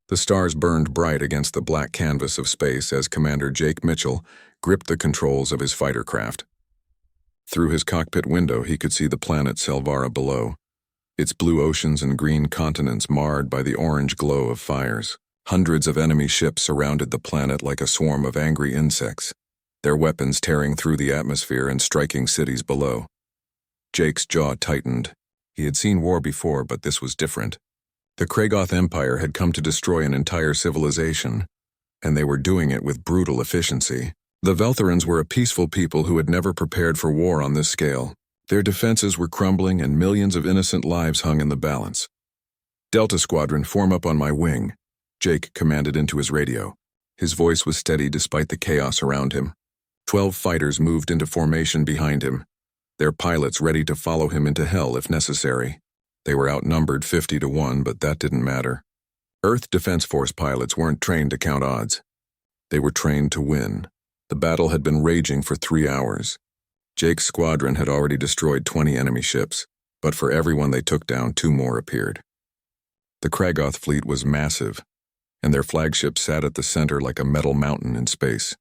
The stars burned bright against the black canvas of space as Commander Jake Mitchell gripped the controls of his fighter craft. Through his cockpit window, he could see the planet Selvarra below, its blue oceans and green continents marred by the orange glow of fires. Hundreds of enemy ships surrounded the planet like a swarm of angry insects, their weapons tearing through the atmosphere and striking cities below. Jake's jaw tightened. He had seen war before, but this was different. The Kragoth Empire had come to destroy an entire civilization, and they were doing it with brutal efficiency. The Veltherans were a peaceful people who had never prepared for war on this scale. Their defenses were crumbling and millions of innocent lives hung in the balance. "Delta Squadron, form up on my wing," Jake commanded into his radio. His voice was steady despite the chaos around him. 12 fighters moved into formation behind him, their pilots ready to follow him into hell if necessary. They were outnumbered 50 to 1, but that didn't matter. Earth Defense Force pilots weren't trained to count odds. They were trained to win. The battle had been raging for 3 hours. Jake's squadron had already destroyed 20 enemy ships, but for everyone they took down, 2 more appeared. The Kragoth fleet was massive, and their flagship sat at the center like a metal mountain in space.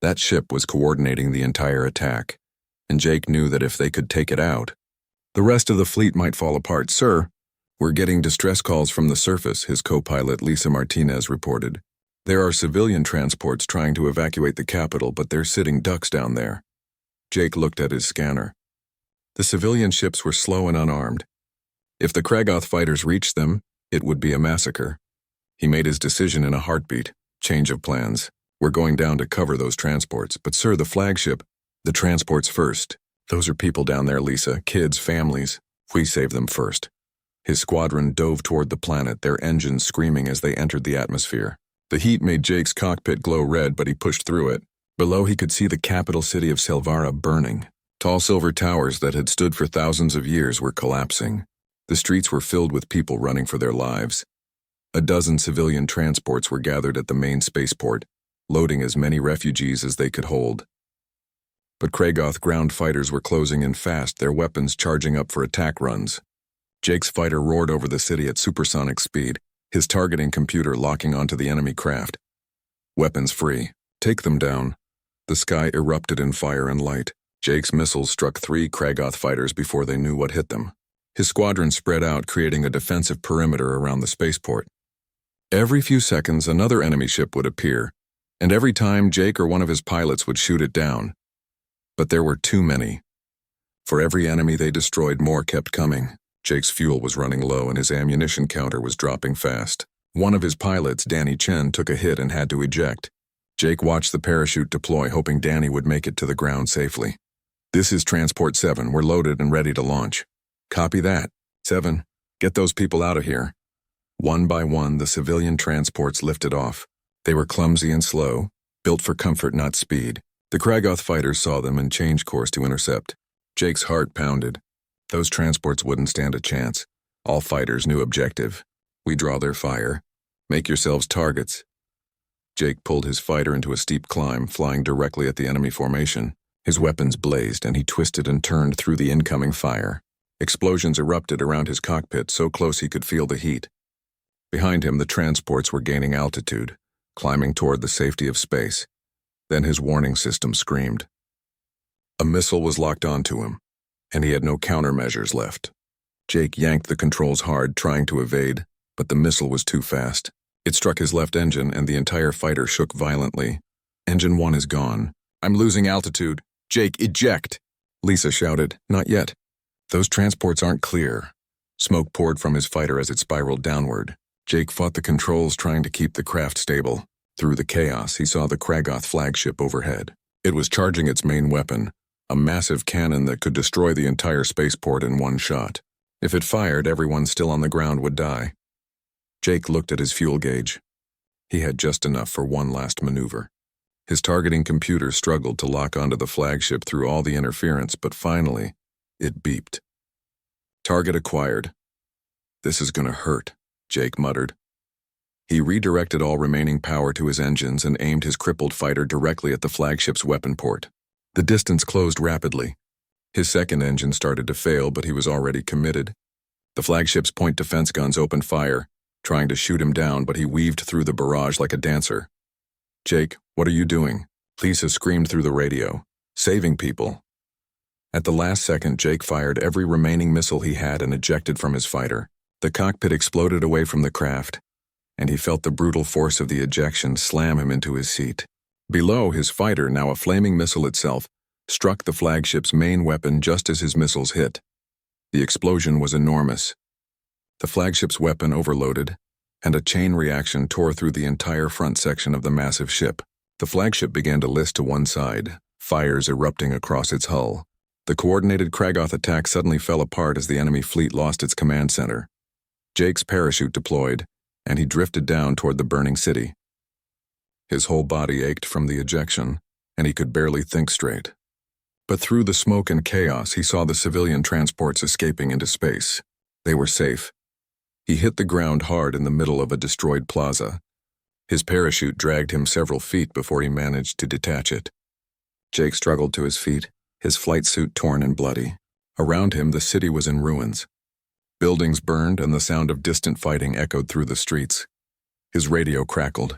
That ship was coordinating the entire attack, and Jake knew that if they could take it out, the rest of the fleet might fall apart. "Sir, we're getting distress calls from the surface," his co-pilot Lisa Martinez reported. "There are civilian transports trying to evacuate the capital, but they're sitting ducks down there." Jake looked at his scanner. The civilian ships were slow and unarmed. If the Kragoth fighters reached them, it would be a massacre. He made his decision in a heartbeat. Change of plans. "We're going down to cover those transports, but sir, the flagship..." "The transports first. Those are people down there, Lisa. Kids, families. We save them first." His squadron dove toward the planet, their engines screaming as they entered the atmosphere. The heat made Jake's cockpit glow red, but he pushed through it. Below, he could see the capital city of Selvarra burning. Tall silver towers that had stood for thousands of years were collapsing. The streets were filled with people running for their lives. A dozen civilian transports were gathered at the main spaceport, loading as many refugees as they could hold. But Kragoth ground fighters were closing in fast, their weapons charging up for attack runs. Jake's fighter roared over the city at supersonic speed, his targeting computer locking onto the enemy craft. "Weapons free. Take them down." The sky erupted in fire and light. Jake's missiles struck 3 Kragoth fighters before they knew what hit them. His squadron spread out, creating a defensive perimeter around the spaceport. Every few seconds, another enemy ship would appear, and every time Jake or one of his pilots would shoot it down. But there were too many. For every enemy they destroyed, more kept coming. Jake's fuel was running low and his ammunition counter was dropping fast. One of his pilots, Danny Chen, took a hit and had to eject. Jake watched the parachute deploy, hoping Danny would make it to the ground safely. "This is Transport 7. We're loaded and ready to launch." "Copy that. 7, get those people out of here." One by one, the civilian transports lifted off. They were clumsy and slow, built for comfort, not speed. The Kragoth fighters saw them and changed course to intercept. Jake's heart pounded. Those transports wouldn't stand a chance. All fighters knew objective. "We draw their fire. Make yourselves targets." Jake pulled his fighter into a steep climb, flying directly at the enemy formation. His weapons blazed, and he twisted and turned through the incoming fire. Explosions erupted around his cockpit, so close he could feel the heat. Behind him, the transports were gaining altitude, climbing toward the safety of space. Then his warning system screamed. A missile was locked onto him, and he had no countermeasures left. Jake yanked the controls hard, trying to evade, but the missile was too fast. It struck his left engine, and the entire fighter shook violently. "Engine 1 is gone. I'm losing altitude. Jake, eject!" Lisa shouted. "Not yet. Those transports aren't clear." Smoke poured from his fighter as it spiraled downward. Jake fought the controls, trying to keep the craft stable. Through the chaos, he saw the Kragoth flagship overhead. It was charging its main weapon, a massive cannon that could destroy the entire spaceport in one shot. If it fired, everyone still on the ground would die. Jake looked at his fuel gauge. He had just enough for one last maneuver. His targeting computer struggled to lock onto the flagship through all the interference, but finally, it beeped. "Target acquired." "This is gonna hurt," Jake muttered. He redirected all remaining power to his engines and aimed his crippled fighter directly at the flagship's weapon port. The distance closed rapidly. His second engine started to fail, but he was already committed. The flagship's point defense guns opened fire, trying to shoot him down, but he weaved through the barrage like a dancer. "Jake, what are you doing?" Lisa screamed through the radio. "Saving people." At the last second, Jake fired every remaining missile he had and ejected from his fighter. The cockpit exploded away from the craft, and he felt the brutal force of the ejection slam him into his seat. Below, his fighter, now a flaming missile itself, struck the flagship's main weapon just as his missiles hit. The explosion was enormous. The flagship's weapon overloaded, and a chain reaction tore through the entire front section of the massive ship. The flagship began to list to one side, fires erupting across its hull. The coordinated Kragoth attack suddenly fell apart as the enemy fleet lost its command center. Jake's parachute deployed, and he drifted down toward the burning city. His whole body ached from the ejection, and he could barely think straight. But through the smoke and chaos, he saw the civilian transports escaping into space. They were safe. He hit the ground hard in the middle of a destroyed plaza. His parachute dragged him several feet before he managed to detach it. Jake struggled to his feet, his flight suit torn and bloody. Around him, the city was in ruins. Buildings burned and the sound of distant fighting echoed through the streets. His radio crackled.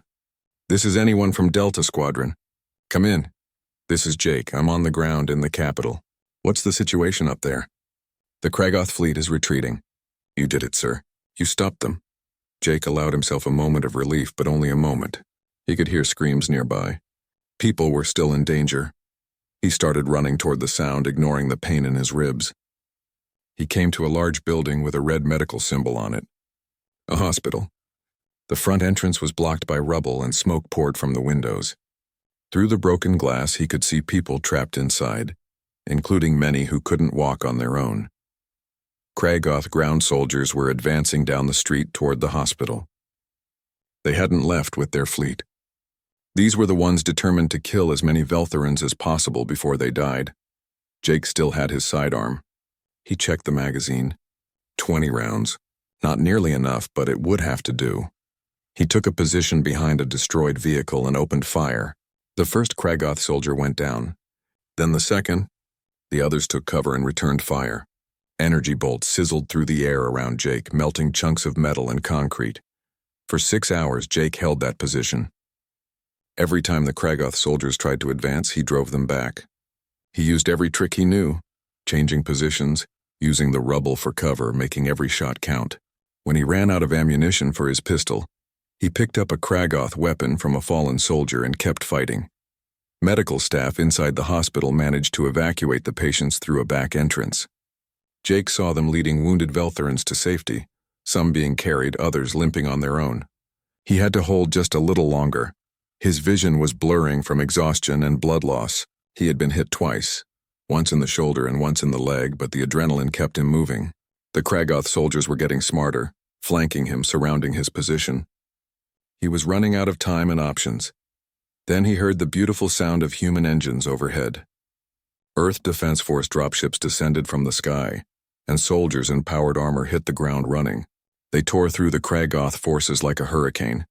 "This is anyone from Delta Squadron. Come in. This is Jake. I'm on the ground in the capital. What's the situation up there?" "The Kragoth fleet is retreating." "You did it, sir. You stopped them." Jake allowed himself a moment of relief, but only a moment. He could hear screams nearby. People were still in danger. He started running toward the sound, ignoring the pain in his ribs. He came to a large building with a red medical symbol on it. A hospital. The front entrance was blocked by rubble and smoke poured from the windows. Through the broken glass, he could see people trapped inside, including many who couldn't walk on their own. Kragoth ground soldiers were advancing down the street toward the hospital. They hadn't left with their fleet. These were the ones determined to kill as many Veltherans as possible before they died. Jake still had his sidearm. He checked the magazine. 20 rounds. Not nearly enough, but it would have to do. He took a position behind a destroyed vehicle and opened fire. The first Kragoth soldier went down. Then the second. The others took cover and returned fire. Energy bolts sizzled through the air around Jake, melting chunks of metal and concrete. For 6 hours, Jake held that position. Every time the Kragoth soldiers tried to advance, he drove them back. He used every trick he knew, changing positions, using the rubble for cover, making every shot count. When he ran out of ammunition for his pistol, he picked up a Kragoth weapon from a fallen soldier and kept fighting. Medical staff inside the hospital managed to evacuate the patients through a back entrance. Jake saw them leading wounded Veltherans to safety, some being carried, others limping on their own. He had to hold just a little longer. His vision was blurring from exhaustion and blood loss. He had been hit twice, once in the shoulder and once in the leg, but the adrenaline kept him moving. The Kragoth soldiers were getting smarter, flanking him, surrounding his position. He was running out of time and options. Then he heard the beautiful sound of human engines overhead. Earth Defense Force dropships descended from the sky, and soldiers in powered armor hit the ground running. They tore through the Kragoth forces like a hurricane,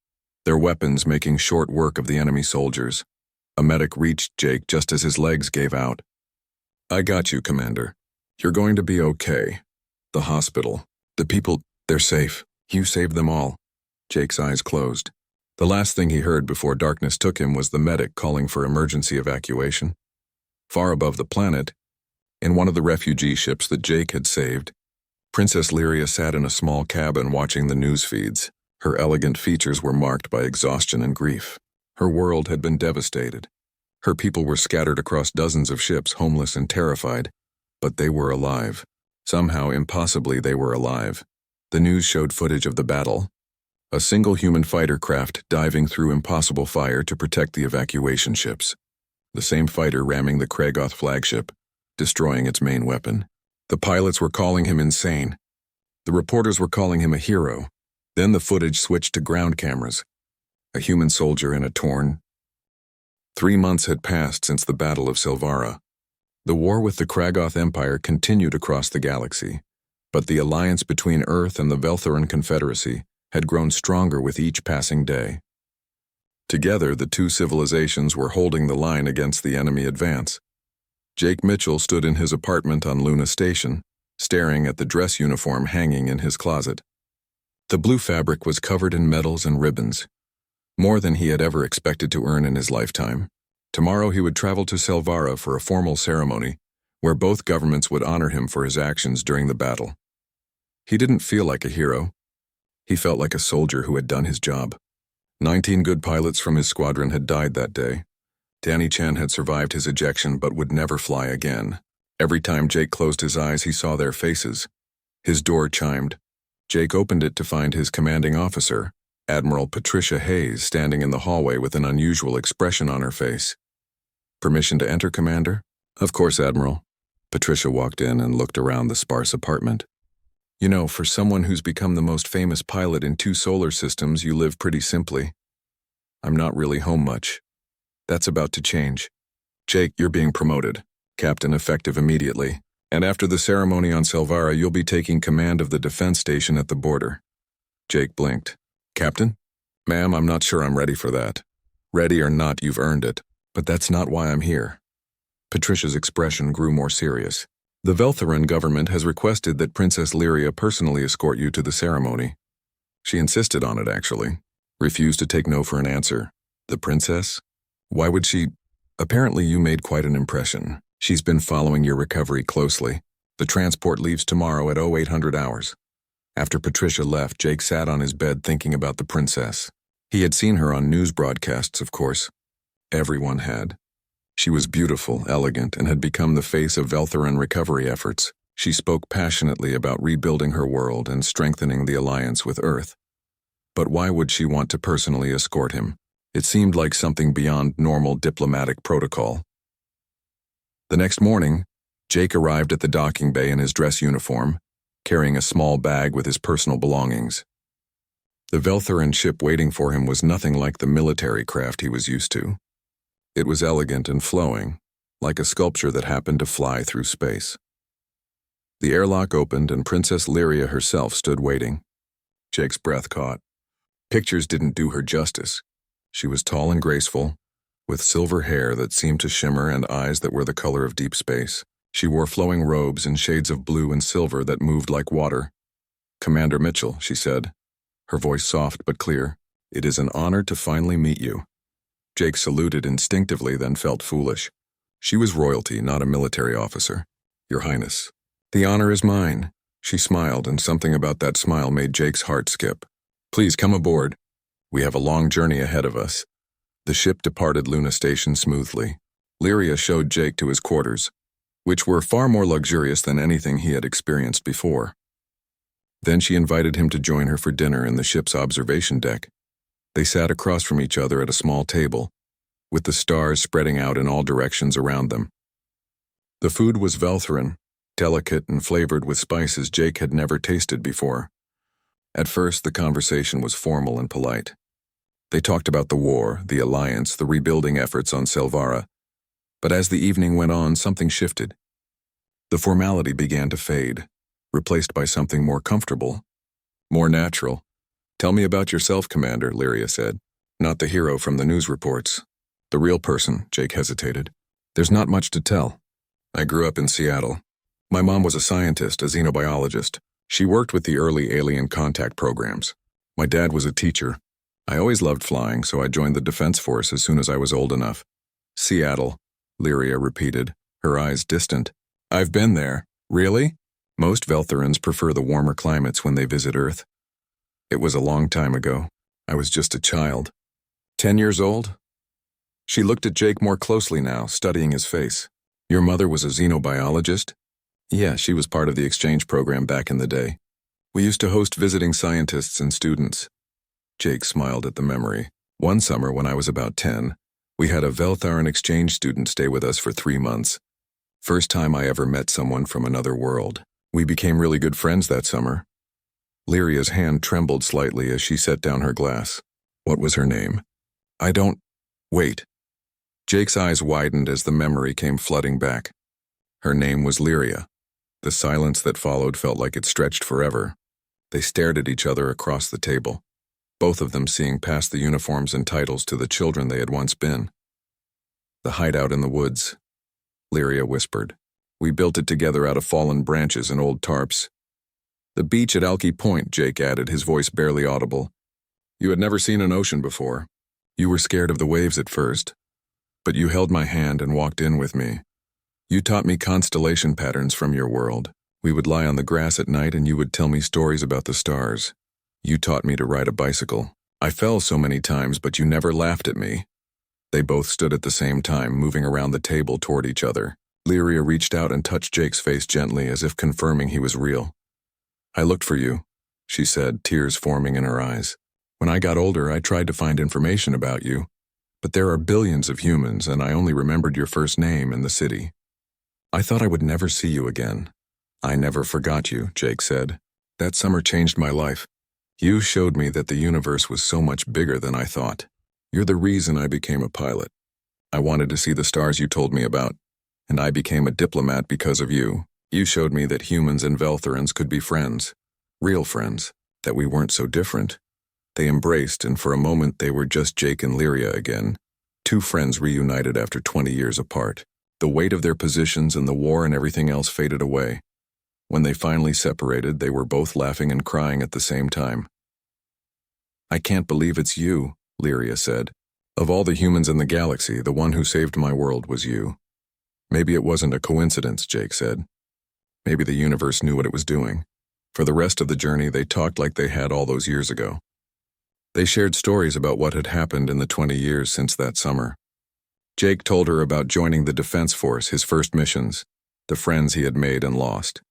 their weapons making short work of the enemy soldiers. A medic reached Jake just as his legs gave out. "I got you, Commander. You're going to be okay. The hospital, the people, they're safe. You saved them all." Jake's eyes closed. The last thing he heard before darkness took him was the medic calling for emergency evacuation. Far above the planet, in one of the refugee ships that Jake had saved, Princess Lyria sat in a small cabin watching the news feeds. Her elegant features were marked by exhaustion and grief. Her world had been devastated. Her people were scattered across dozens of ships, homeless and terrified, but they were alive. Somehow, impossibly, they were alive. The news showed footage of the battle. A single human fighter craft diving through impossible fire to protect the evacuation ships. The same fighter ramming the Kragoth flagship, destroying its main weapon. The pilots were calling him insane. The reporters were calling him a hero. Then the footage switched to ground cameras. A human soldier in a torn. 3 months had passed since the Battle of Silvara. The war with the Kragoth Empire continued across the galaxy, but the alliance between Earth and the Veltheran Confederacy had grown stronger with each passing day. Together, the two civilizations were holding the line against the enemy advance. Jake Mitchell stood in his apartment on Luna Station, staring at the dress uniform hanging in his closet. The blue fabric was covered in medals and ribbons, more than he had ever expected to earn in his lifetime. Tomorrow he would travel to Selvarra for a formal ceremony, where both governments would honor him for his actions during the battle. He didn't feel like a hero. He felt like a soldier who had done his job. 19 good pilots from his squadron had died that day. Danny Chen had survived his ejection but would never fly again. Every time Jake closed his eyes, he saw their faces. His door chimed. Jake opened it to find his commanding officer, Admiral Patricia Hayes, standing in the hallway with an unusual expression on her face. "Permission to enter, Commander?" "Of course, Admiral." Patricia walked in and looked around the sparse apartment. "You know, for someone who's become the most famous pilot in 2 solar systems, you live pretty simply. I'm not really home much. That's about to change. Jake, you're being promoted. Captain effective immediately. And after the ceremony on Selvarra, you'll be taking command of the defense station at the border." Jake blinked. "Captain? Ma'am, I'm not sure I'm ready for that. Ready or not, you've earned it. But that's not why I'm here." Patricia's expression grew more serious. "The Veltheran government has requested that Princess Lyria personally escort you to the ceremony." She insisted on it, actually. Refused to take no for an answer. "The princess? Why would she?" "Apparently you made quite an impression. She's been following your recovery closely. The transport leaves tomorrow at 0800 hours. After Patricia left, Jake sat on his bed thinking about the princess. He had seen her on news broadcasts, of course. Everyone had. She was beautiful, elegant, and had become the face of Veltheran recovery efforts. She spoke passionately about rebuilding her world and strengthening the alliance with Earth. But why would she want to personally escort him? It seemed like something beyond normal diplomatic protocol. The next morning, Jake arrived at the docking bay in his dress uniform, carrying a small bag with his personal belongings. The Veltheran ship waiting for him was nothing like the military craft he was used to. It was elegant and flowing, like a sculpture that happened to fly through space. The airlock opened and Princess Lyria herself stood waiting. Jake's breath caught. Pictures didn't do her justice. She was tall and graceful, with silver hair that seemed to shimmer and eyes that were the color of deep space. She wore flowing robes in shades of blue and silver that moved like water. "Commander Mitchell," she said, her voice soft but clear, "it is an honor to finally meet you." Jake saluted instinctively, then felt foolish. She was royalty, not a military officer. "Your Highness." "The honor is mine." She smiled, and something about that smile made Jake's heart skip. "Please come aboard. We have a long journey ahead of us." The ship departed Luna Station smoothly. Lyria showed Jake to his quarters, which were far more luxurious than anything he had experienced before. Then she invited him to join her for dinner in the ship's observation deck. They sat across from each other at a small table, with the stars spreading out in all directions around them. The food was Veltheran, delicate and flavored with spices Jake had never tasted before. At first, the conversation was formal and polite. They talked about the war, the alliance, the rebuilding efforts on Selvarra. But as the evening went on, something shifted. The formality began to fade, replaced by something more comfortable, more natural. "Tell me about yourself, Commander," Lyria said. "Not the hero from the news reports. The real person," Jake hesitated. "There's not much to tell. I grew up in Seattle. My mom was a scientist, a xenobiologist. She worked with the early alien contact programs. My dad was a teacher. I always loved flying, so I joined the Defense Force as soon as I was old enough." "Seattle," Lyria repeated, her eyes distant. "I've been there." "Really?" "Most Veltherans prefer the warmer climates when they visit Earth." "It was a long time ago. I was just a child." 10 years old? She looked at Jake more closely now, studying his face. "Your mother was a xenobiologist?" "Yeah, she was part of the exchange program back in the day. We used to host visiting scientists and students." Jake smiled at the memory. "One summer when I was about 10, we had a Veltharan exchange student stay with us for 3 months. First time I ever met someone from another world. We became really good friends that summer." Lyria's hand trembled slightly as she set down her glass. "What was her name?" "I don't... Wait." Jake's eyes widened as the memory came flooding back. Her name was Lyria. The silence that followed felt like it stretched forever. They stared at each other across the table, both of them seeing past the uniforms and titles to the children they had once been. "The hideout in the woods," Lyria whispered. "We built it together out of fallen branches and old tarps. The beach at Alki Point, Jake added, his voice barely audible. You had never seen an ocean before. You were scared of the waves at first, but you held my hand and walked in with me. You taught me constellation patterns from your world. We would lie on the grass at night and you would tell me stories about the stars. You taught me to ride a bicycle. I fell so many times, but you never laughed at me. They both stood at the same time, moving around the table toward each other. Lyria reached out and touched Jake's face gently, as if confirming he was real. I looked for you, she said, tears forming in her eyes. When I got older, I tried to find information about you. But there are billions of humans, and I only remembered your first name and the city. I thought I would never see you again. I never forgot you, Jake said. That summer changed my life. You showed me that the universe was so much bigger than I thought. You're the reason I became a pilot. I wanted to see the stars you told me about, and I became a diplomat because of you. You showed me that humans and Veltherans could be friends, real friends, that we weren't so different. They embraced, and for a moment they were just Jake and Lyria again, two friends reunited after 20 years apart. The weight of their positions and the war and everything else faded away. When they finally separated, they were both laughing and crying at the same time. I can't believe it's you, Lyria said. Of all the humans in the galaxy, the one who saved my world was you. Maybe it wasn't a coincidence, Jake said. Maybe the universe knew what it was doing. For the rest of the journey, they talked like they had all those years ago. They shared stories about what had happened in the 20 years since that summer. Jake told her about joining the Defense Force, his first missions, the friends he had made and lost.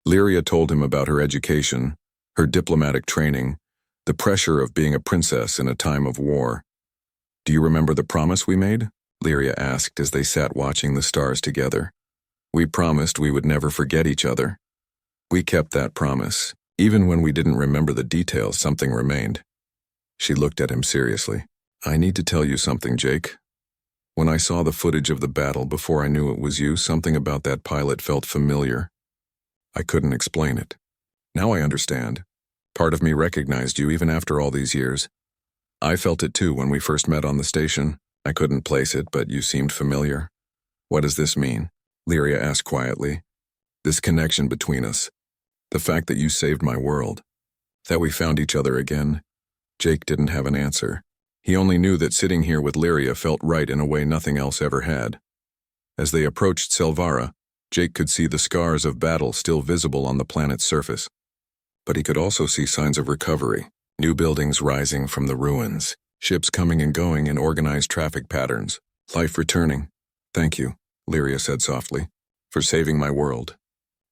Lyria told him about her education, her diplomatic training, the pressure of being a princess in a time of war. Do you remember the promise we made? Lyria asked as they sat watching the stars together. We promised we would never forget each other. We kept that promise. Even when we didn't remember the details, something remained. She looked at him seriously. I need to tell you something, Jake. When I saw the footage of the battle before I knew it was you, something about that pilot felt familiar. I couldn't explain it. Now I understand. Part of me recognized you even after all these years. I felt it too when we first met on the station. I couldn't place it, but you seemed familiar. What does this mean? Lyria asked quietly. This connection between us. The fact that you saved my world. That we found each other again. Jake didn't have an answer. He only knew that sitting here with Lyria felt right in a way nothing else ever had. As they approached Selvarra, Jake could see the scars of battle still visible on the planet's surface. But he could also see signs of recovery, new buildings rising from the ruins, ships coming and going in organized traffic patterns, life returning. Thank you, Lyria said softly, for saving my world,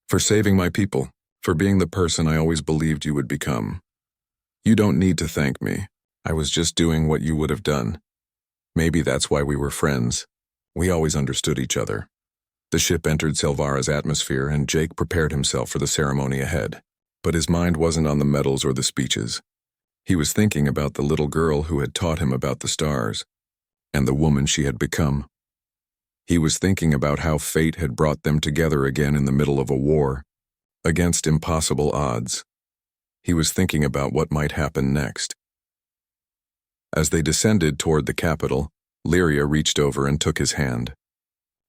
for saving my people, for being the person I always believed you would become. You don't need to thank me. I was just doing what you would have done. Maybe that's why we were friends. We always understood each other. The ship entered Selvarra's atmosphere, and Jake prepared himself for the ceremony ahead. But his mind wasn't on the medals or the speeches. He was thinking about the little girl who had taught him about the stars, and the woman she had become. He was thinking about how fate had brought them together again in the middle of a war, against impossible odds. He was thinking about what might happen next. As they descended toward the capital, Lyria reached over and took his hand.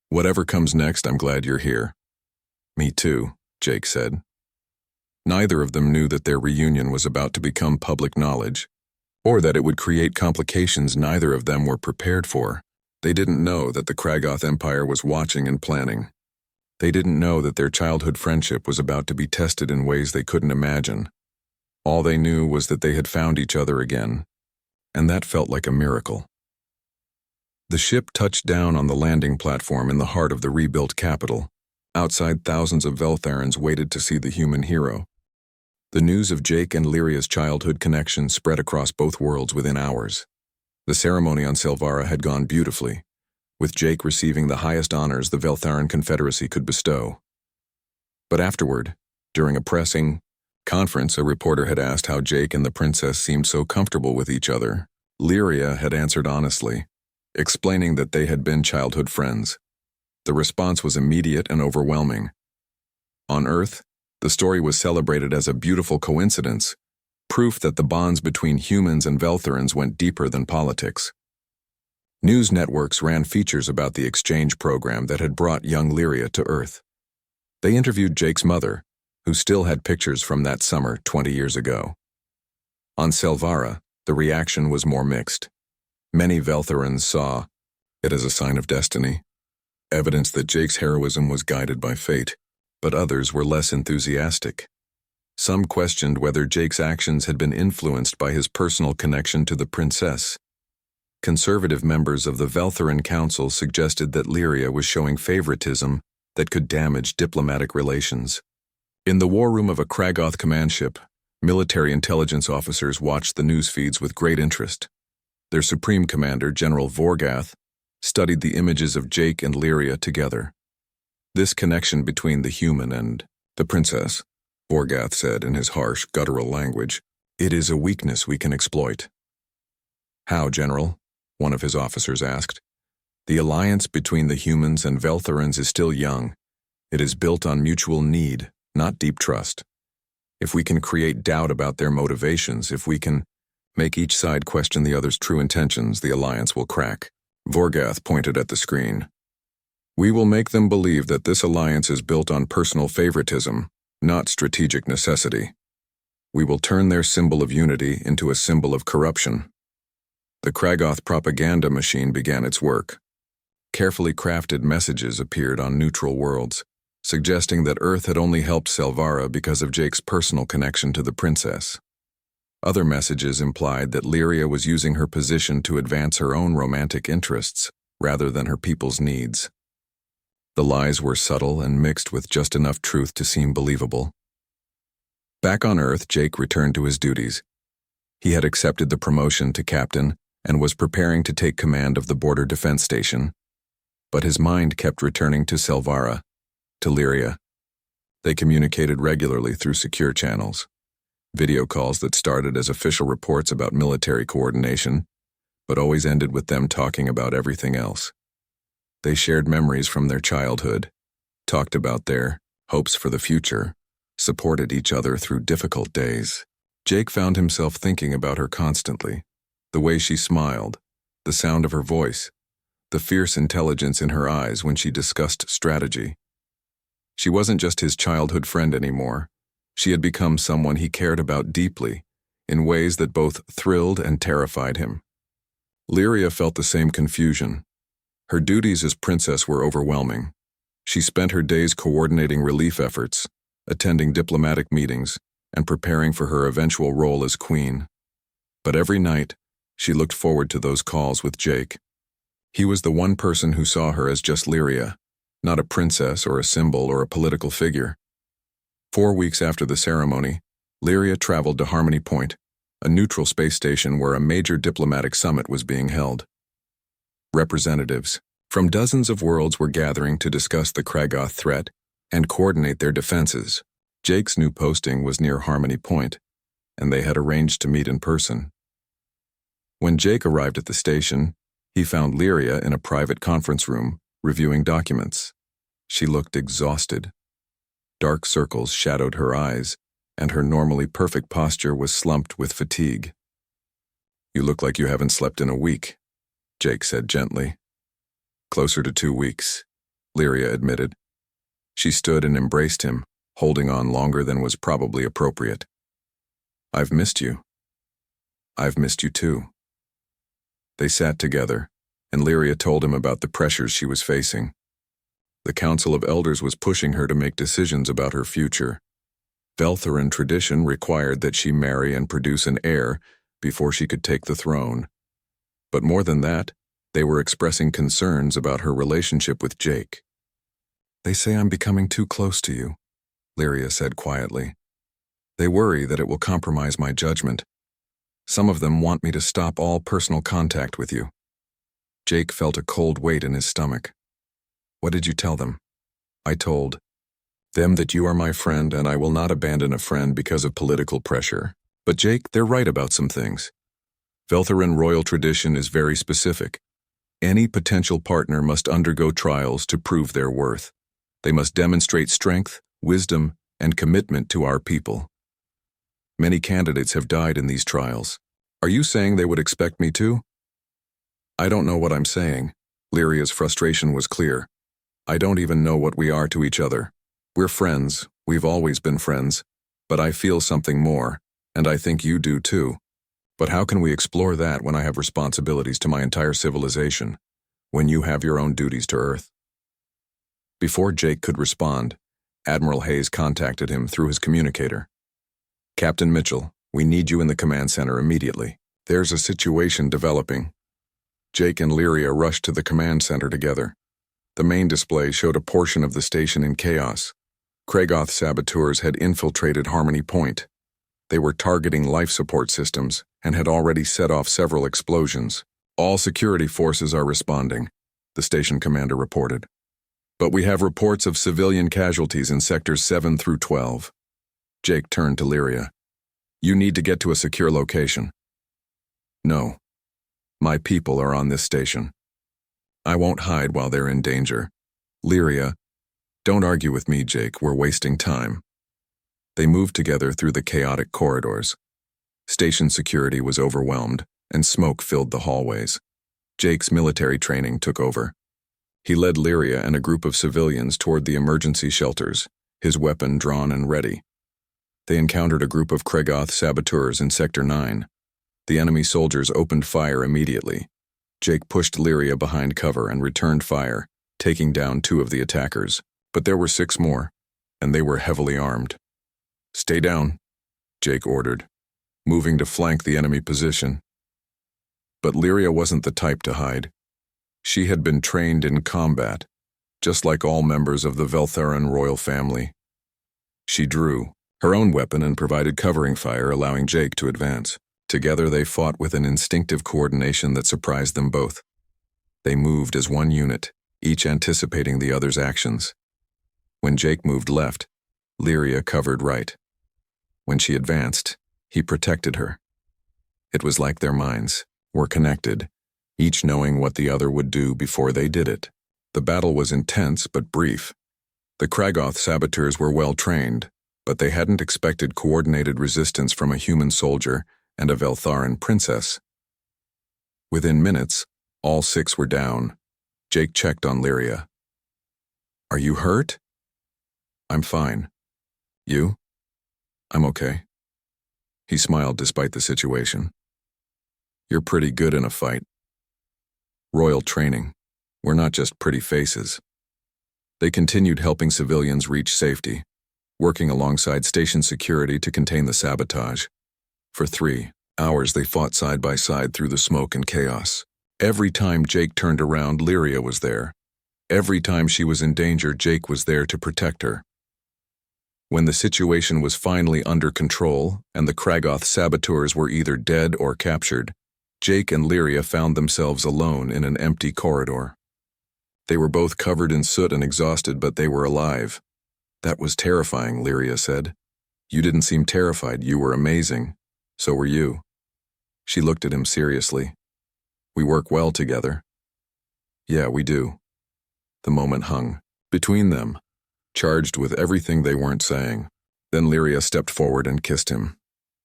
Whatever comes next, I'm glad you're here. Me too, Jake said. Neither of them knew that their reunion was about to become public knowledge, or that it would create complications neither of them were prepared for. They didn't know that the Kragoth Empire was watching and planning. They didn't know that their childhood friendship was about to be tested in ways they couldn't imagine. All they knew was that they had found each other again, and that felt like a miracle. The ship touched down on the landing platform in the heart of the rebuilt capital. Outside, thousands of Veltharans waited to see the human hero. The news of Jake and Lyria's childhood connection spread across both worlds within hours. The ceremony on Selvarra had gone beautifully, with Jake receiving the highest honors the Veltharan Confederacy could bestow. But afterward, during a pressing conference, a reporter had asked how Jake and the princess seemed so comfortable with each other. Lyria had answered honestly, explaining that they had been childhood friends. The response was immediate and overwhelming. On Earth, the story was celebrated as a beautiful coincidence, proof that the bonds between humans and Veltharans went deeper than politics. News networks ran features about the exchange program that had brought young Lyria to Earth. They interviewed Jake's mother, who still had pictures from that summer 20 years ago. On Selvarra, the reaction was more mixed. Many Veltharans saw it as a sign of destiny, evidence that Jake's heroism was guided by fate, but others were less enthusiastic. Some questioned whether Jake's actions had been influenced by his personal connection to the princess. Conservative members of the Veltharan Council suggested that Lyria was showing favoritism that could damage diplomatic relations. In the war room of a Kragoth command ship, military intelligence officers watched the news feeds with great interest. Their supreme commander, General Vorgath, studied the images of Jake and Lyria together. This connection between the human and the princess, Vorgath said in his harsh, guttural language, it is a weakness we can exploit. How, General? One of his officers asked. The alliance between the humans and Veltharans is still young. It is built on mutual need, not deep trust. If we can create doubt about their motivations, if we can make each side question the other's true intentions, the alliance will crack. Vorgath pointed at the screen. We will make them believe that this alliance is built on personal favoritism, not strategic necessity. We will turn their symbol of unity into a symbol of corruption. The Kragoth propaganda machine began its work. Carefully crafted messages appeared on neutral worlds, suggesting that Earth had only helped Selvarra because of Jake's personal connection to the princess. Other messages implied that Lyria was using her position to advance her own romantic interests rather than her people's needs. The lies were subtle and mixed with just enough truth to seem believable. Back on Earth, Jake returned to his duties. He had accepted the promotion to captain and was preparing to take command of the border defense station. But his mind kept returning to Selvarra, to Lyria. They communicated regularly through secure channels. Video calls that started as official reports about military coordination, but always ended with them talking about everything else. They shared memories from their childhood, talked about their hopes for the future, supported each other through difficult days. Jake found himself thinking about her constantly, the way she smiled, the sound of her voice, the fierce intelligence in her eyes when she discussed strategy. She wasn't just his childhood friend anymore. She had become someone he cared about deeply, in ways that both thrilled and terrified him. Lyria felt the same confusion. Her duties as princess were overwhelming. She spent her days coordinating relief efforts, attending diplomatic meetings, and preparing for her eventual role as queen. But every night, she looked forward to those calls with Jake. He was the one person who saw her as just Lyria, not a princess or a symbol or a political figure. 4 weeks after the ceremony, Lyria traveled to Harmony Point, a neutral space station where a major diplomatic summit was being held. Representatives from dozens of worlds were gathering to discuss the Kragoth threat and coordinate their defenses. Jake's new posting was near Harmony Point, and they had arranged to meet in person. When Jake arrived at the station, he found Lyria in a private conference room, reviewing documents. She looked exhausted. Dark circles shadowed her eyes, and her normally perfect posture was slumped with fatigue. You look like you haven't slept in a week, Jake said gently. Closer to 2 weeks, Lyria admitted. She stood and embraced him, holding on longer than was probably appropriate. I've missed you. I've missed you too. They sat together, and Lyria told him about the pressures she was facing. The Council of Elders was pushing her to make decisions about her future. Veltharan tradition required that she marry and produce an heir before she could take the throne. But more than that, they were expressing concerns about her relationship with Jake. They say I'm becoming too close to you, Lyria said quietly. They worry that it will compromise my judgment. Some of them want me to stop all personal contact with you. Jake felt a cold weight in his stomach. What did you tell them? I told them that you are my friend and I will not abandon a friend because of political pressure. But Jake, they're right about some things. Veltharan royal tradition is very specific. Any potential partner must undergo trials to prove their worth. They must demonstrate strength, wisdom, and commitment to our people. Many candidates have died in these trials. Are you saying they would expect me to? I don't know what I'm saying. Lyria's frustration was clear. I don't even know what we are to each other. We're friends, We've always been friends, but I feel something more, and I think you do too. But how can we explore that when I have responsibilities to my entire civilization, when you have your own duties to Earth? Before Jake could respond, Admiral Hayes contacted him through his communicator. Captain Mitchell, we need you in the command center immediately. There's a situation developing. Jake and Lyria rushed to the command center together. The main display showed a portion of the station in chaos. Kragoth saboteurs had infiltrated Harmony Point. They were targeting life support systems and had already set off several explosions. All security forces are responding, the station commander reported. But we have reports of civilian casualties in sectors 7 through 12. Jake turned to Lyria. You need to get to a secure location. No. My people are on this station. I won't hide while they're in danger. Lyria, don't argue with me, Jake. We're wasting time. They moved together through the chaotic corridors. Station security was overwhelmed, and smoke filled the hallways. Jake's military training took over. He led Lyria and a group of civilians toward the emergency shelters, his weapon drawn and ready. They encountered a group of Kragoth saboteurs in Sector 9. The enemy soldiers opened fire immediately. Jake pushed Lyria behind cover and returned fire, taking down 2 of the attackers. But there were 6 more, and they were heavily armed. Stay down, Jake ordered, moving to flank the enemy position. But Lyria wasn't the type to hide. She had been trained in combat, just like all members of the Veltharan royal family. She drew her own weapon and provided covering fire, allowing Jake to advance. Together they fought with an instinctive coordination that surprised them both. They moved as one unit, each anticipating the other's actions. When Jake moved left, Lyria covered right. When she advanced, he protected her. It was like their minds were connected, each knowing what the other would do before they did it. The battle was intense but brief. The Kragoth saboteurs were well trained, but they hadn't expected coordinated resistance from a human soldier and a Veltharan princess. Within minutes, all 6 were down. Jake checked on Lyria. Are you hurt? I'm fine. You? I'm okay. He smiled despite the situation. You're pretty good in a fight. Royal training. We're not just pretty faces. They continued helping civilians reach safety, working alongside station security to contain the sabotage. For 3 hours they fought side by side through the smoke and chaos. Every time Jake turned around, Lyria was there. Every time she was in danger, Jake was there to protect her. When the situation was finally under control and the Kragoth saboteurs were either dead or captured, Jake and Lyria found themselves alone in an empty corridor. They were both covered in soot and exhausted, but they were alive. That was terrifying, Lyria said. You didn't seem terrified. You were amazing. So were you. She looked at him seriously. We work well together. Yeah, we do. The moment hung between them, charged with everything they weren't saying. Then Lyria stepped forward and kissed him.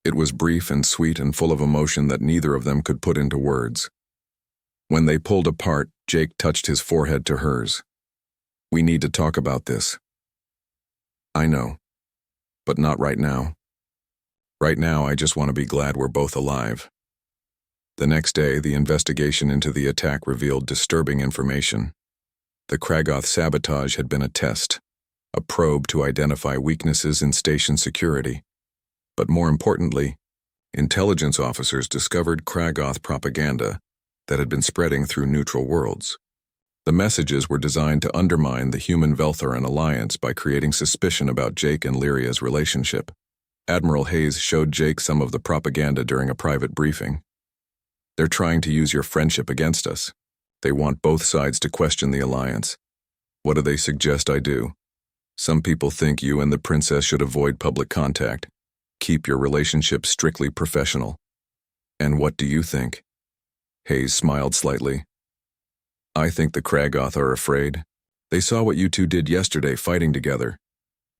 It was brief and sweet and full of emotion that neither of them could put into words. When they pulled apart, Jake touched his forehead to hers. We need to talk about this. I know, but not right now. Right now, I just want to be glad we're both alive. The next day, the investigation into the attack revealed disturbing information. The Kragoth sabotage had been a test, a probe to identify weaknesses in station security. But more importantly, intelligence officers discovered Kragoth propaganda that had been spreading through neutral worlds. The messages were designed to undermine the human Veltharan alliance by creating suspicion about Jake and Lyria's relationship. Admiral Hayes showed Jake some of the propaganda during a private briefing. They're trying to use your friendship against us. They want both sides to question the alliance. What do they suggest I do? Some people think you and the princess should avoid public contact. Keep your relationship strictly professional. And what do you think? Hayes smiled slightly. I think the Kragoth are afraid. They saw what you two did yesterday fighting together.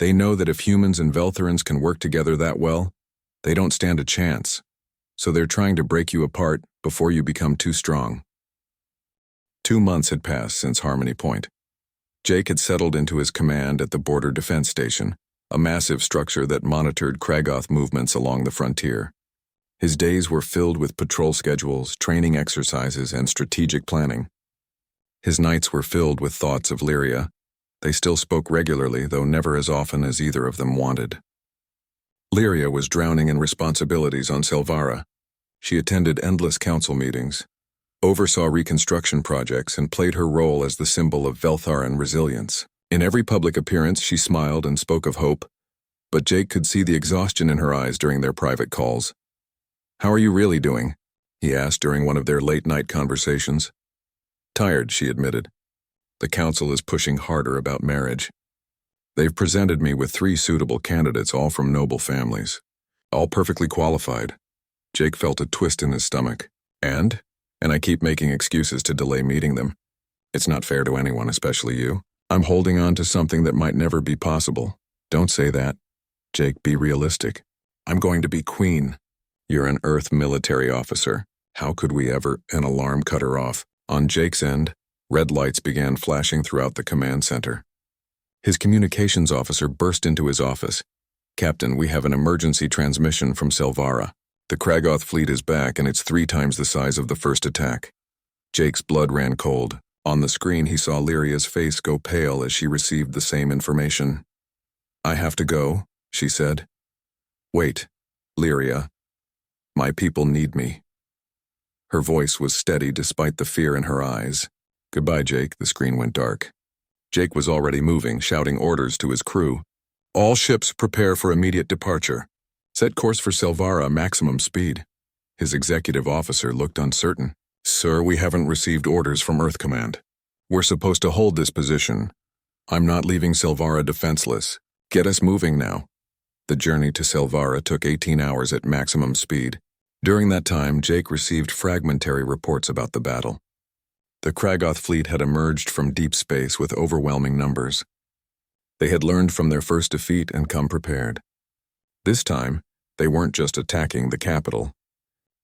They know that if humans and Veltharans can work together that well, they don't stand a chance. So they're trying to break you apart before you become too strong. 2 months had passed since Harmony Point. Jake had settled into his command at the Border Defense Station, a massive structure that monitored Kragoth movements along the frontier. His days were filled with patrol schedules, training exercises, and strategic planning. His nights were filled with thoughts of Lyria. They still spoke regularly, though never as often as either of them wanted. Lyria was drowning in responsibilities on Silvara. She attended endless council meetings, oversaw reconstruction projects, and played her role as the symbol of Veltharan resilience. In every public appearance, she smiled and spoke of hope, but Jake could see the exhaustion in her eyes during their private calls. "How are you really doing?" he asked during one of their late-night conversations. "Tired," she admitted. "The council is pushing harder about marriage. They've presented me with 3 suitable candidates, all from noble families, all perfectly qualified." Jake felt a twist in his stomach. And I keep making excuses to delay meeting them. It's not fair to anyone, especially you. I'm holding on to something that might never be possible." "Don't say that. Jake, be realistic. I'm going to be queen. You're an Earth military officer. How could we ever?" An alarm cut her off. On Jake's end, red lights began flashing throughout the command center. His communications officer burst into his office. "Captain, we have an emergency transmission from Silvara. The Kragoth fleet is back, and it's 3 times the size of the first attack." Jake's blood ran cold. On the screen, he saw Lyria's face go pale as she received the same information. "I have to go," she said. "Wait, Lyria. My people need me." Her voice was steady despite the fear in her eyes. "Goodbye, Jake." The screen went dark. Jake was already moving, shouting orders to his crew. "All ships prepare for immediate departure. Set course for Silvara, maximum speed." His executive officer looked uncertain. "Sir, we haven't received orders from Earth Command. We're supposed to hold this position. I'm not leaving Silvara defenseless. Get us moving now." The journey to Silvara took 18 hours at maximum speed. During that time, Jake received fragmentary reports about the battle. The Kragoth fleet had emerged from deep space with overwhelming numbers. They had learned from their first defeat and come prepared. This time, they weren't just attacking the capital.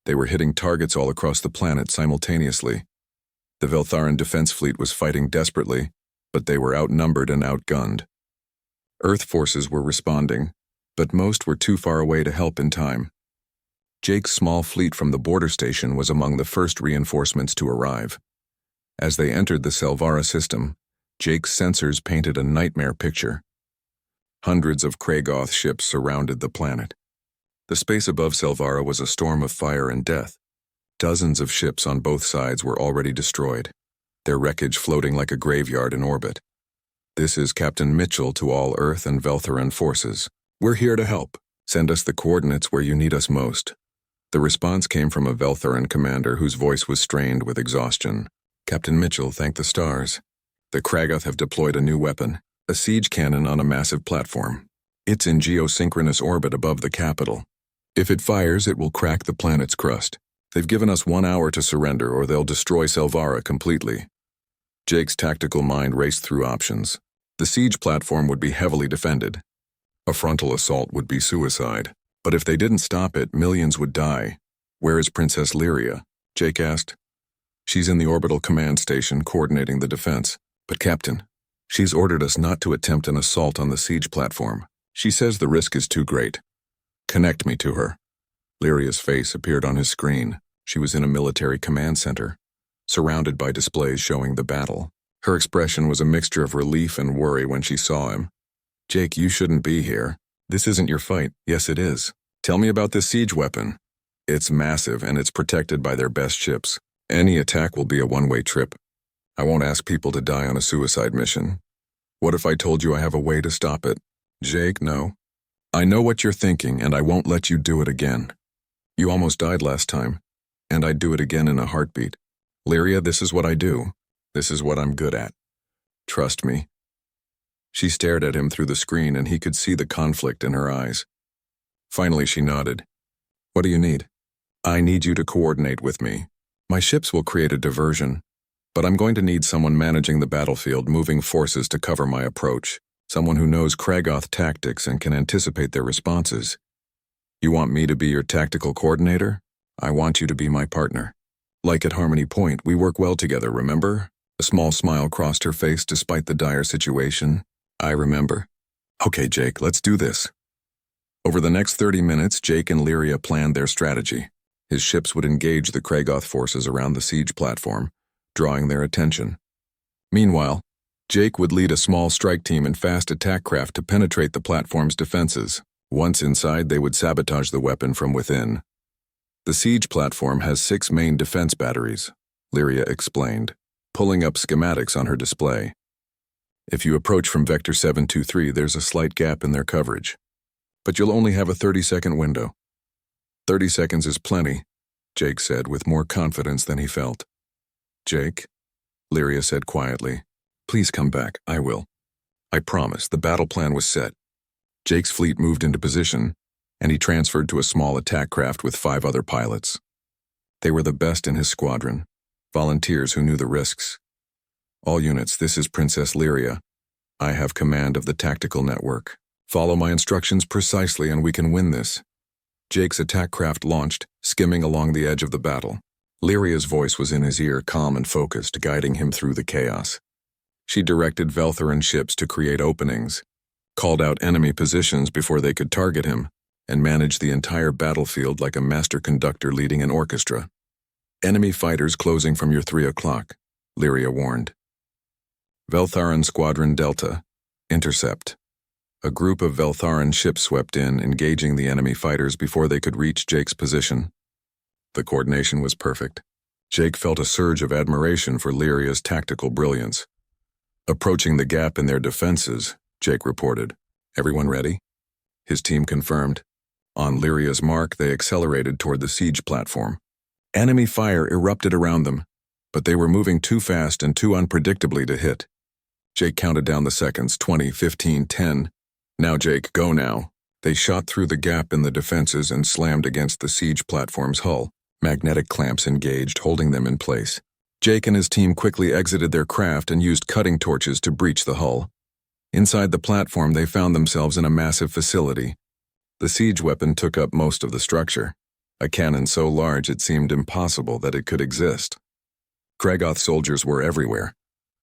They were hitting targets all across the planet simultaneously. The Veltharan defense fleet was fighting desperately, but they were outnumbered and outgunned. Earth forces were responding, but most were too far away to help in time. Jake's small fleet from the border station was among the first reinforcements to arrive. As they entered the Silvara system, Jake's sensors painted a nightmare picture. Hundreds of Kragoth ships surrounded the planet. The space above Silvara was a storm of fire and death. Dozens of ships on both sides were already destroyed, their wreckage floating like a graveyard in orbit. "This is Captain Mitchell to all Earth and Veltharan forces. We're here to help. Send us the coordinates where you need us most." The response came from a Veltharan commander whose voice was strained with exhaustion. "Captain Mitchell, thank the stars. The Kragoth have deployed a new weapon, a siege cannon on a massive platform. It's in geosynchronous orbit above the capital. If it fires, it will crack the planet's crust. They've given us 1 hour to surrender, or they'll destroy Silvara completely." Jake's tactical mind raced through options. The siege platform would be heavily defended. A frontal assault would be suicide. But if they didn't stop it, millions would die. "Where is Princess Lyria?" Jake asked. "She's in the orbital command station coordinating the defense. But Captain, she's ordered us not to attempt an assault on the siege platform. She says the risk is too great." "Connect me to her." Lyria's face appeared on his screen. She was in a military command center, surrounded by displays showing the battle. Her expression was a mixture of relief and worry when she saw him. "Jake, you shouldn't be here. This isn't your fight." "Yes, it is. Tell me about this siege weapon." "It's massive, and it's protected by their best ships. Any attack will be a one-way trip. I won't ask people to die on a suicide mission. What if I told you I have a way to stop it?" "Jake, no. I know what you're thinking, and I won't let you do it again. You almost died last time, and I'd do it again in a heartbeat. Lyria, this is what I do. This is what I'm good at. Trust me." She stared at him through the screen, and he could see the conflict in her eyes. Finally, she nodded. "What do you need?" "I need you to coordinate with me. My ships will create a diversion, but I'm going to need someone managing the battlefield, moving forces to cover my approach. Someone who knows Kragoth tactics and can anticipate their responses. You want me to be your tactical coordinator? I want you to be my partner. Like at Harmony Point, we work well together, remember?" A small smile crossed her face despite the dire situation. "I remember." Okay, Jake, let's do this. Over the next 30 minutes, Jake and Lyria planned their strategy. His ships would engage the Kragoth forces around the siege platform, drawing their attention. Meanwhile, Jake would lead a small strike team and fast attack craft to penetrate the platform's defenses. Once inside, they would sabotage the weapon from within. The siege platform has 6 main defense batteries, Lyria explained, pulling up schematics on her display. If you approach from Vector 723, there's a slight gap in their coverage. But you'll only have a 30-second window. 30 seconds is plenty, Jake said with more confidence than he felt. Jake, Lyria said quietly, please come back, I will. I promise, the battle plan was set. Jake's fleet moved into position, and he transferred to a small attack craft with 5 other pilots. They were the best in his squadron, volunteers who knew the risks. All units, this is Princess Lyria. I have command of the tactical network. Follow my instructions precisely and we can win this. Jake's attack craft launched, skimming along the edge of the battle. Lyria's voice was in his ear, calm and focused, guiding him through the chaos. She directed Veltharan ships to create openings, called out enemy positions before they could target him, and managed the entire battlefield like a master conductor leading an orchestra. Enemy fighters closing from your 3 o'clock, Lyria warned. Veltharan Squadron Delta, intercept. A group of Veltharan ships swept in, engaging the enemy fighters before they could reach Jake's position. The coordination was perfect. Jake felt a surge of admiration for Lyria's tactical brilliance. Approaching the gap in their defenses, Jake reported. Everyone ready? His team confirmed. On Lyria's mark, they accelerated toward the siege platform. Enemy fire erupted around them, but they were moving too fast and too unpredictably to hit. Jake counted down the seconds, 20, 15, 10. Now, Jake, go now. They shot through the gap in the defenses and slammed against the siege platform's hull. Magnetic clamps engaged, holding them in place. Jake and his team quickly exited their craft and used cutting torches to breach the hull. Inside the platform, they found themselves in a massive facility. The siege weapon took up most of the structure, a cannon so large it seemed impossible that it could exist. Kragoth soldiers were everywhere.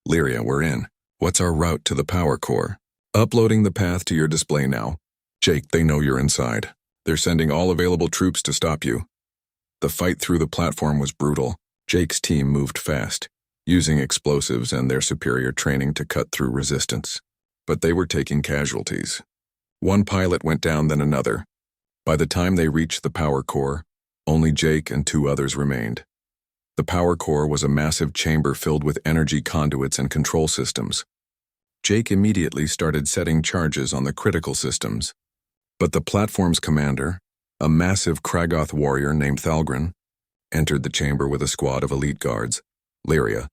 Lyria, we're in. What's our route to the power core? Uploading the path to your display now. Jake, they know you're inside. They're sending all available troops to stop you. The fight through the platform was brutal. Jake's team moved fast, using explosives and their superior training to cut through resistance. But they were taking casualties. One pilot went down, then another. By the time they reached the power core, only Jake and 2 others remained. The power core was a massive chamber filled with energy conduits and control systems. Jake immediately started setting charges on the critical systems. But the platform's commander, a massive Kragoth warrior named Thalgren, entered the chamber with a squad of elite guards. Lyria,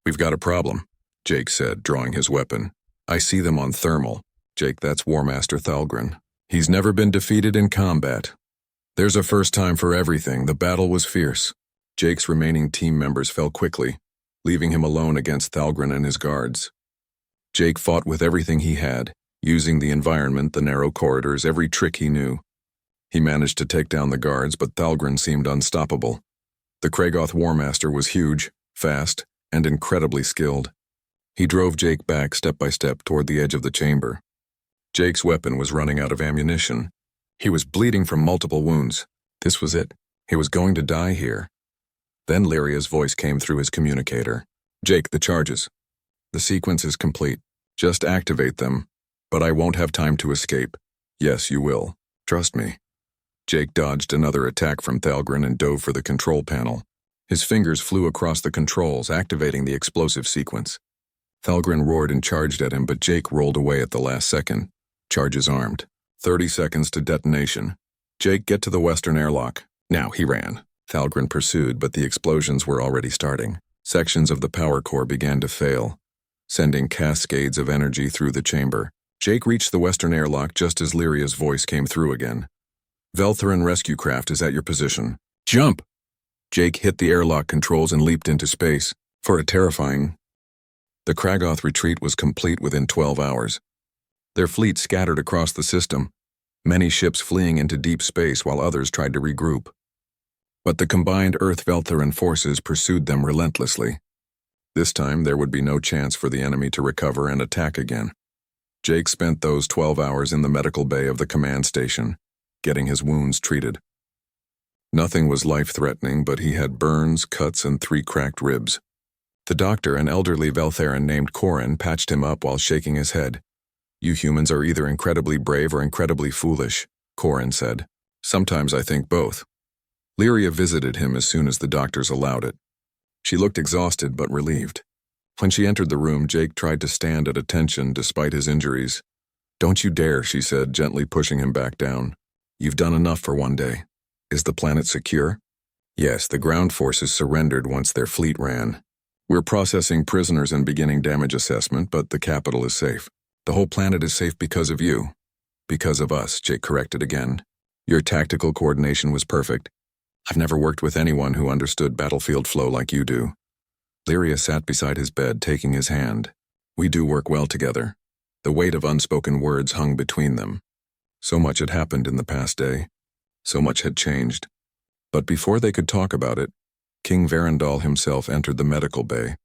we've got a problem, Jake said, drawing his weapon. I see them on thermal. Jake, that's War Master Thalgren. He's never been defeated in combat. There's a first time for everything. The battle was fierce. Jake's remaining team members fell quickly, leaving him alone against Thalgren and his guards. Jake fought with everything he had, using the environment, the narrow corridors, every trick he knew. He managed to take down the guards, but Thalgren seemed unstoppable. The Kragoth War Master was huge, fast, and incredibly skilled. He drove Jake back step by step toward the edge of the chamber. Jake's weapon was running out of ammunition. He was bleeding from multiple wounds. This was it. He was going to die here. Then Lyria's voice came through his communicator. Jake, the charges. The sequence is complete. Just activate them. But I won't have time to escape. Yes, you will. Trust me. Jake dodged another attack from Thalgren and dove for the control panel. His fingers flew across the controls, activating the explosive sequence. Thalgren roared and charged at him, but Jake rolled away at the last second. Charges armed. 30 seconds to detonation. Jake, get to the western airlock. Now, he ran. Thalgren pursued, but the explosions were already starting. Sections of the power core began to fail, sending cascades of energy through the chamber. Jake reached the western airlock just as Lyria's voice came through again. Veltharan rescue craft is at your position. Jump! Jake hit the airlock controls and leaped into space. For a terrifying. The Kragoth retreat was complete within 12 hours. Their fleet scattered across the system, many ships fleeing into deep space while others tried to regroup. But the combined Earth-Veltharan forces pursued them relentlessly. This time, there would be no chance for the enemy to recover and attack again. Jake spent those 12 hours in the medical bay of the command station, getting his wounds treated. Nothing was life-threatening, but he had burns, cuts, and 3 cracked ribs. The doctor, an elderly Veltheran named Corin, patched him up while shaking his head. "You humans are either incredibly brave or incredibly foolish," Corin said. "Sometimes I think both." Lyria visited him as soon as the doctors allowed it. She looked exhausted but relieved. When she entered the room, Jake tried to stand at attention despite his injuries. "Don't you dare," she said, gently pushing him back down. "You've done enough for one day. Is the planet secure?" "Yes, the ground forces surrendered once their fleet ran. We're processing prisoners and beginning damage assessment, but the capital is safe. The whole planet is safe because of you." "Because of us," Jake corrected again. "Your tactical coordination was perfect. I've never worked with anyone who understood battlefield flow like you do." Lyria sat beside his bed, taking his hand. "We do work well together." The weight of unspoken words hung between them. So much had happened in the past day. So much had changed. But before they could talk about it, King Verandal himself entered the medical bay.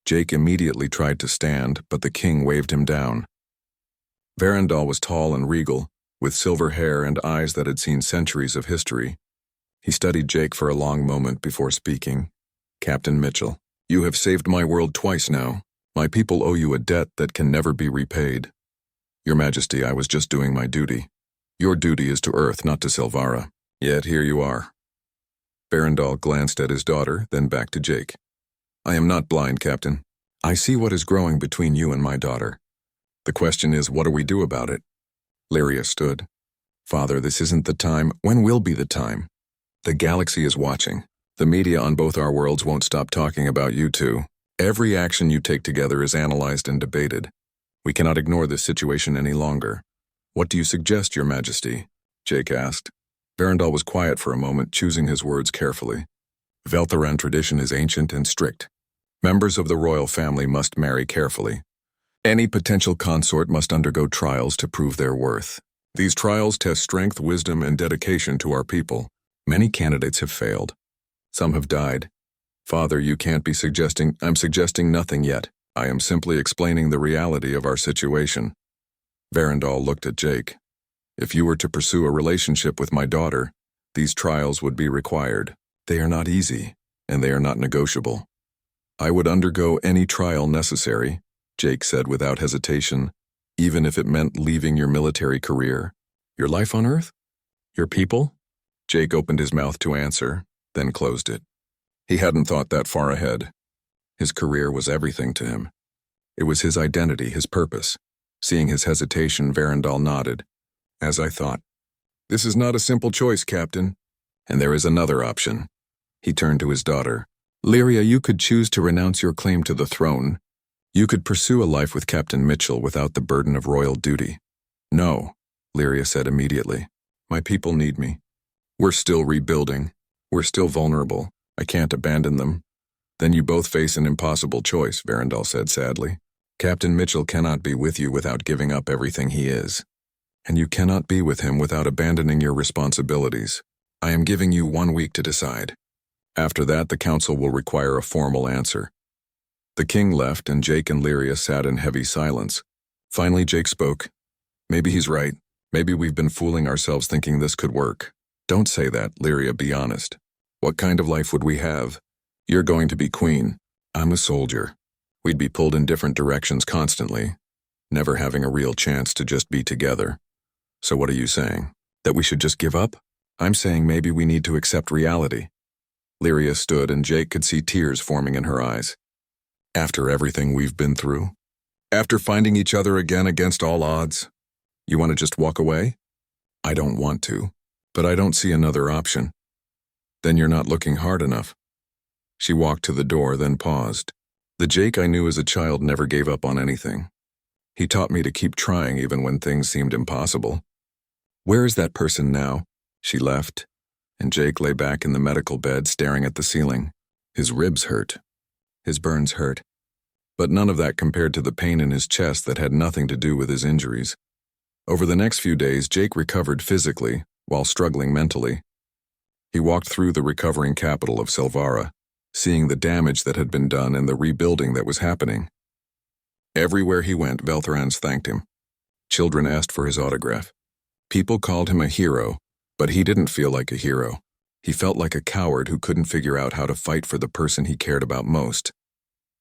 Jake immediately tried to stand, but the king waved him down. Verandal was tall and regal, with silver hair and eyes that had seen centuries of history. He studied Jake for a long moment before speaking. "Captain Mitchell, you have saved my world twice now. My people owe you a debt that can never be repaid. Your Majesty, I was just doing my duty. Your duty is to Earth, not to Silvara. Yet here you are." Verandal glanced at his daughter, then back to Jake. "I am not blind, Captain. I see what is growing between you and my daughter. The question is, what do we do about it?" Lyria stood. "Father, this isn't the time. When will be the time? The galaxy is watching. The media on both our worlds won't stop talking about you two. Every action you take together is analyzed and debated. We cannot ignore this situation any longer. What do you suggest, Your Majesty?" Jake asked. Verandal was quiet for a moment, choosing his words carefully. "Veltheran tradition is ancient and strict. Members of the royal family must marry carefully. Any potential consort must undergo trials to prove their worth. These trials test strength, wisdom, and dedication to our people. Many candidates have failed. Some have died. Father, you can't be suggesting— I'm suggesting nothing yet. I am simply explaining the reality of our situation." Verandal looked at Jake. "If you were to pursue a relationship with my daughter, these trials would be required. They are not easy, and they are not negotiable." "I would undergo any trial necessary," Jake said without hesitation, "even if it meant leaving your military career. Your life on Earth? Your people?" Jake opened his mouth to answer, then closed it. He hadn't thought that far ahead. His career was everything to him. It was his identity, his purpose. Seeing his hesitation, Verandal nodded. "As I thought. This is not a simple choice, Captain. And there is another option." He turned to his daughter. "Lyria, you could choose to renounce your claim to the throne. You could pursue a life with Captain Mitchell without the burden of royal duty." "No," Lyria said immediately. "My people need me. We're still rebuilding. We're still vulnerable. I can't abandon them." "Then you both face an impossible choice," Verandal said sadly. "Captain Mitchell cannot be with you without giving up everything he is. And you cannot be with him without abandoning your responsibilities. I am giving you 1 week to decide. After that, the council will require a formal answer." The king left, and Jake and Lyria sat in heavy silence. Finally, Jake spoke. "Maybe he's right. Maybe we've been fooling ourselves thinking this could work." "Don't say that, Lyria, be honest. What kind of life would we have? You're going to be queen. I'm a soldier. We'd be pulled in different directions constantly, never having a real chance to just be together. So what are you saying? That we should just give up?" "I'm saying maybe we need to accept reality." Lyria stood, and Jake could see tears forming in her eyes. "After everything we've been through? After finding each other again against all odds? You want to just walk away?" "I don't want to, but I don't see another option." "Then you're not looking hard enough." She walked to the door, then paused. "The Jake I knew as a child never gave up on anything. He taught me to keep trying even when things seemed impossible. Where is that person now?" She left, and Jake lay back in the medical bed staring at the ceiling. His ribs hurt. His burns hurt. But none of that compared to the pain in his chest that had nothing to do with his injuries. Over the next few days, Jake recovered physically while struggling mentally. He walked through the recovering capital of Silvara, seeing the damage that had been done and the rebuilding that was happening. Everywhere he went, Velthrans thanked him. Children asked for his autograph. People called him a hero, but he didn't feel like a hero. He felt like a coward who couldn't figure out how to fight for the person he cared about most.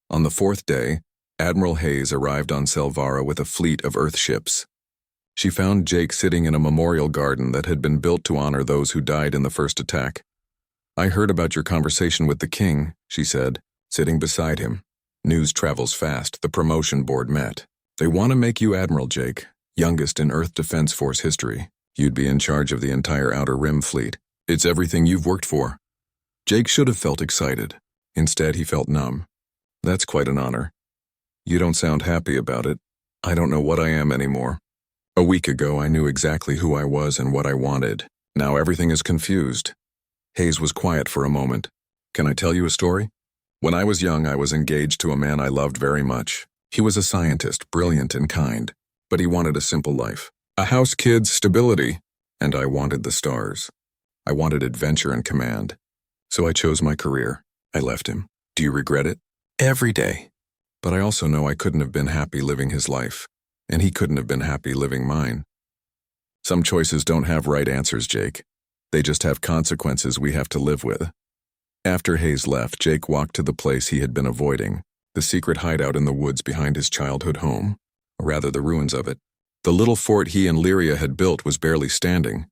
On the fourth day, Admiral Hayes arrived on Selvarra with a fleet of Earth ships. She found Jake sitting in a memorial garden that had been built to honor those who died in the first attack. "I heard about your conversation with the king," she said, sitting beside him. "News travels fast. The promotion board met. They want to make you Admiral, Jake, youngest in Earth Defense Force history. You'd be in charge of the entire Outer Rim fleet. It's everything you've worked for." Jake should have felt excited. Instead, he felt numb. "That's quite an honor. You don't sound happy about it. I don't know what I am anymore. A week ago, I knew exactly who I was and what I wanted. Now everything is confused." Hayes was quiet for a moment. "Can I tell you a story? When I was young, I was engaged to a man I loved very much. He was a scientist, brilliant and kind, but he wanted a simple life. A house, kids, stability, and I wanted the stars. I wanted adventure and command. So I chose my career. I left him. Do you regret it? Every day. But I also know I couldn't have been happy living his life, and he couldn't have been happy living mine. Some choices don't have right answers, Jake. They just have consequences we have to live with." After Hayes left, Jake walked to the place he had been avoiding, the secret hideout in the woods behind his childhood home, or rather the ruins of it. The little fort he and Lyria had built was barely standing,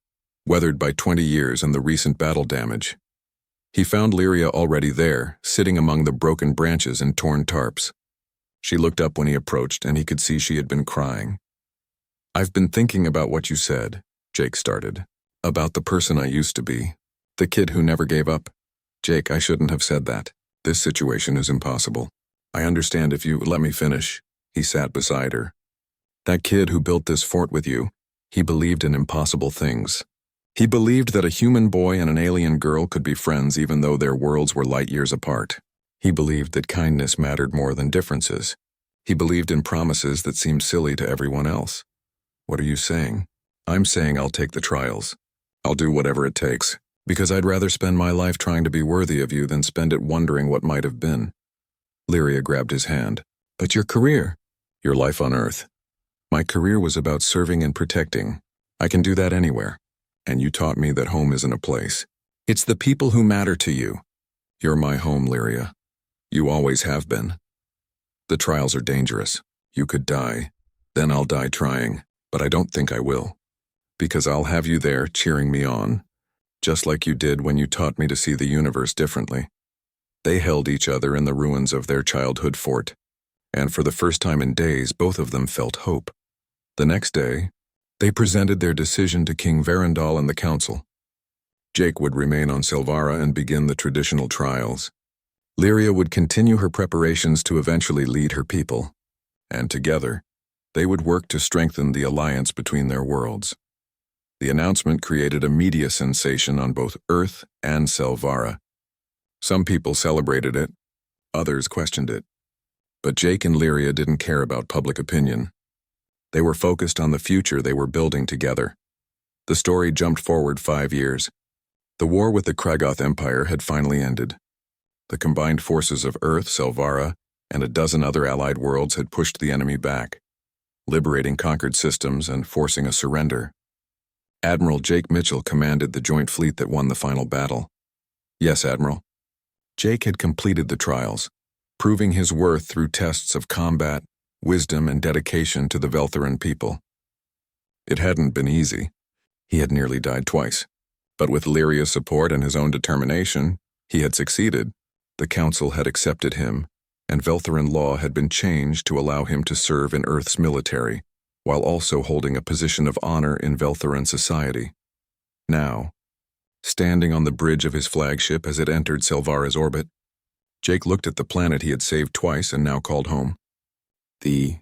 weathered by 20 years and the recent battle damage. He found Lyria already there, sitting among the broken branches and torn tarps. She looked up when he approached, and he could see she had been crying. "I've been thinking about what you said," Jake started. "About the person I used to be. The kid who never gave up. Jake, I shouldn't have said that. This situation is impossible. I understand if you let me finish." He sat beside her. "That kid who built this fort with you, he believed in impossible things. He believed that a human boy and an alien girl could be friends even though their worlds were light years apart. He believed that kindness mattered more than differences. He believed in promises that seemed silly to everyone else. What are you saying?" "I'm saying I'll take the trials. I'll do whatever it takes, because I'd rather spend my life trying to be worthy of you than spend it wondering what might have been." Lyria grabbed his hand. "But your career?" "Your life on Earth. My career was about serving and protecting. I can do that anywhere. And you taught me that home isn't a place. It's the people who matter to you. You're my home, Lyria. You always have been. The trials are dangerous. You could die. Then I'll die trying, but I don't think I will. Because I'll have you there cheering me on, just like you did when you taught me to see the universe differently." They held each other in the ruins of their childhood fort, and for the first time in days, both of them felt hope. The next day, they presented their decision to King Verandal and the council. Jake would remain on Selvarra and begin the traditional trials. Lyria would continue her preparations to eventually lead her people, and together, they would work to strengthen the alliance between their worlds. The announcement created a media sensation on both Earth and Selvarra. Some people celebrated it, others questioned it. But Jake and Lyria didn't care about public opinion. They were focused on the future they were building together. The story jumped forward 5 years. The war with the Kragoth Empire had finally ended. The combined forces of Earth, Selvarra, and a dozen other allied worlds had pushed the enemy back, liberating conquered systems and forcing a surrender. Admiral Jake Mitchell commanded the joint fleet that won the final battle. "Yes, Admiral." Jake had completed the trials, proving his worth through tests of combat, wisdom, and dedication to the Veltheran people. It hadn't been easy. He had nearly died twice. But with Lyria's support and his own determination, he had succeeded. The council had accepted him, and Veltheran law had been changed to allow him to serve in Earth's military, while also holding a position of honor in Veltheran society. Now, standing on the bridge of his flagship as it entered Selvarra's orbit, Jake looked at the planet he had saved twice and now called home. The